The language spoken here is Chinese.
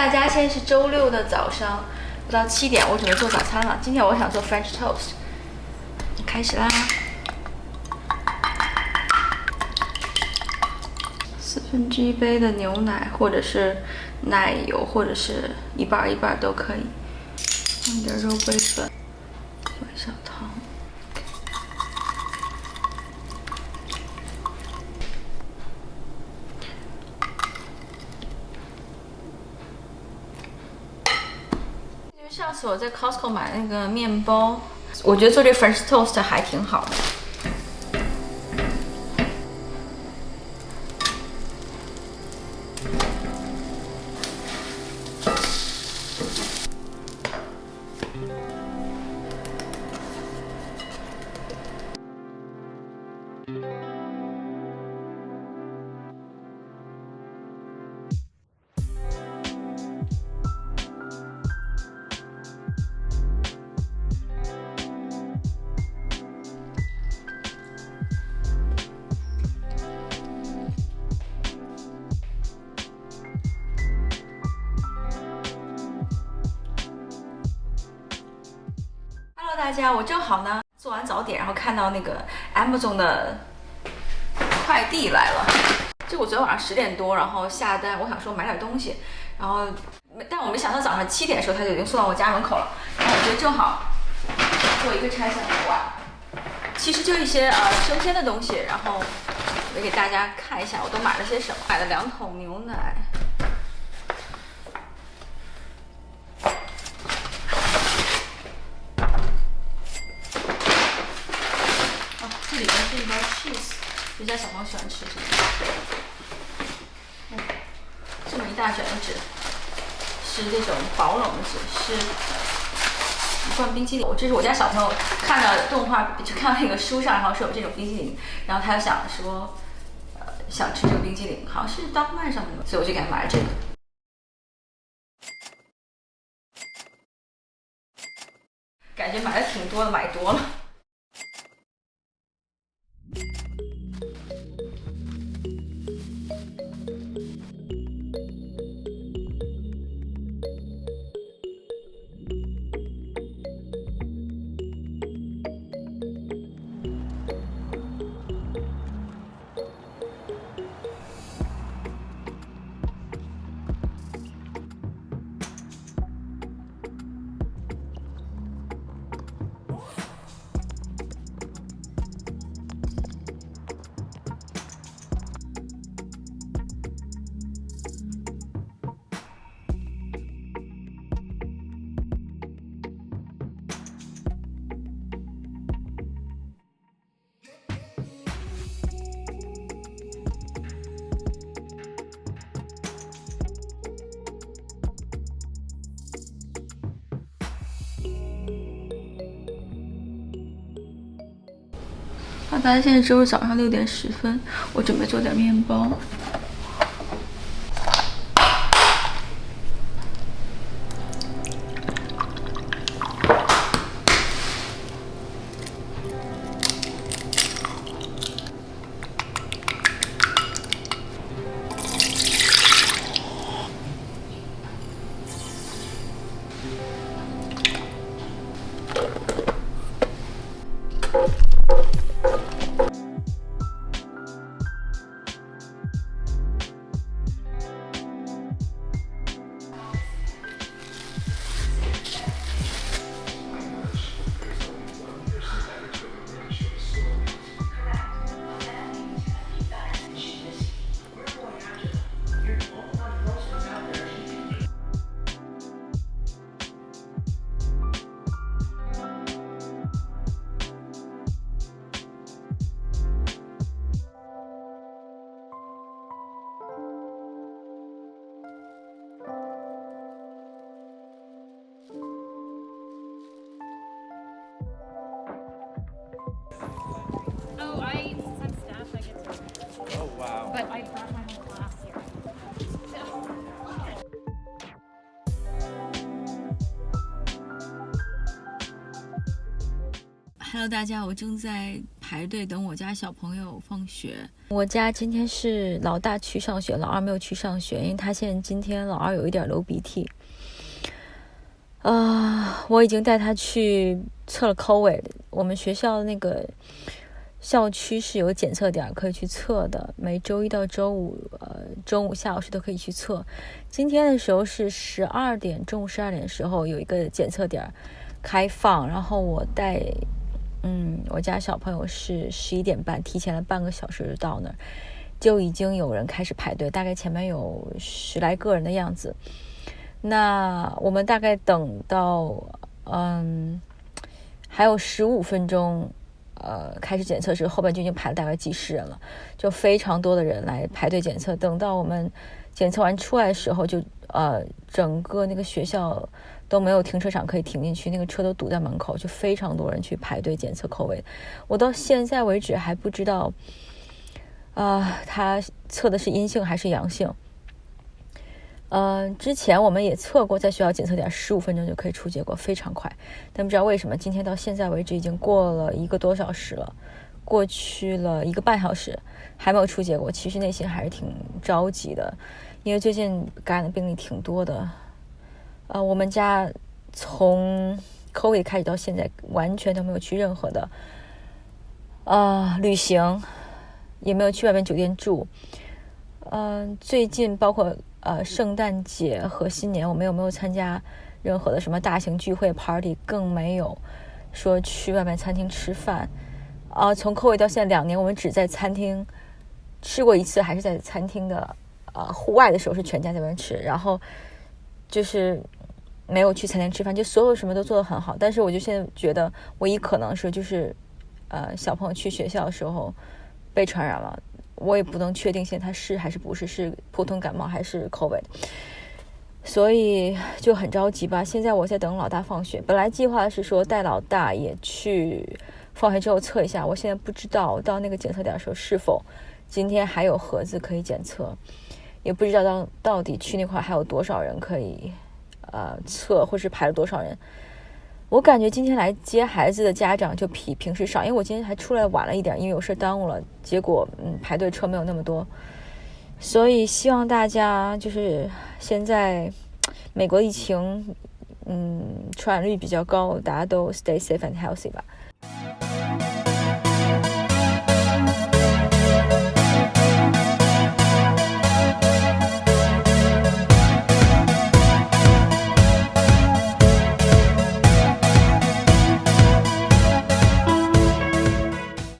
大家，现在是周六的早上，不到7点，我准备做早餐了。今天我想做 French toast， 开始啦。1/4杯的牛奶，或者是奶油，或者是一半一半都可以。放一点肉桂粉，放小糖。 上次我在 Costco 买那个面包，我觉得做这 French toast 还挺好的。大家，我正好呢做完早点，然后看到那个 Amazon 的快递来了。就我昨天晚上10点多，然后下单，我想说买点东西，然后但我没想到早上7点的时候他就已经送到我家门口了。然后我觉得正好做一个拆箱图啊，其实就一些生鲜的东西，然后我给大家看一下我都买了些什么。买了2桶牛奶。 这里面是一包 cheese， 我家小朋友喜欢吃这个。这么一大卷的纸，是这种保冷的纸，是一罐冰淇淋。这是我家小朋友看到动画，就看到那个书上，然后是有这种冰淇淋，然后他就想说，想吃这个冰淇淋，好像是当麦上的，所以我就给他买了这个。感觉买的挺多的，买多了。 大家现在周日早上6点10分，我准备做点面包。But I brought my whole class here. Hello， 大家，我正在排队等我家小朋友放学。我家今天是老大去上学，老二没有去上学，因为他今天老二有一点流鼻涕。我已经带他去测了 COVID， 我们学校的那个校区是有检测点可以去测的，每周一到周五，中午下午时都可以去测。今天的时候是中午12点的时候有一个检测点开放，然后我带我家小朋友是11点半，提前了半个小时到那儿，就已经有人开始排队，大概前面有10来个人的样子。那我们大概等到还有15分钟开始检测时，后边就已经排了大概几十人了，就非常多的人来排队检测。等到我们检测完出来的时候，就整个那个学校都没有停车场可以停进去，那个车都堵在门口，就非常多人去排队检测 COVID。我到现在为止还不知道他测的是阴性还是阳性。之前我们也测过，在学校检测点15分钟就可以出结果，非常快。但不知道为什么今天到现在为止已经过了1个多小时了，过去了1个半小时还没有出结果，其实内心还是挺着急的，因为最近感染的病例挺多的。我们家从 COVID 开始到现在完全都没有去任何的旅行，也没有去外面酒店住。最近包括圣诞节和新年，我们有没有参加任何的什么大型聚会 party， 更没有说去外面餐厅吃饭。从 COVID 到现在2年，我们只在餐厅吃过一次，还是在餐厅的户外的时候是全家在那边吃，然后就是没有去餐厅吃饭，就所有什么都做得很好。但是我就现在觉得唯一可能是就是小朋友去学校的时候被传染了，我也不能确定现在他是还是不是，是普通感冒还是 COVID， 所以就很着急吧。现在我在等老大放学，本来计划是说带老大也去放学之后测一下，我现在不知道到那个检测点的时候是否今天还有盒子可以检测，也不知道到底去那块还有多少人可以测，或是排了多少人。我感觉今天来接孩子的家长就比平时少，因为我今天还出来晚了一点，因为有事耽误了，结果排队车没有那么多。所以希望大家就是现在美国疫情传染率比较高，大家都 stay safe and healthy 吧。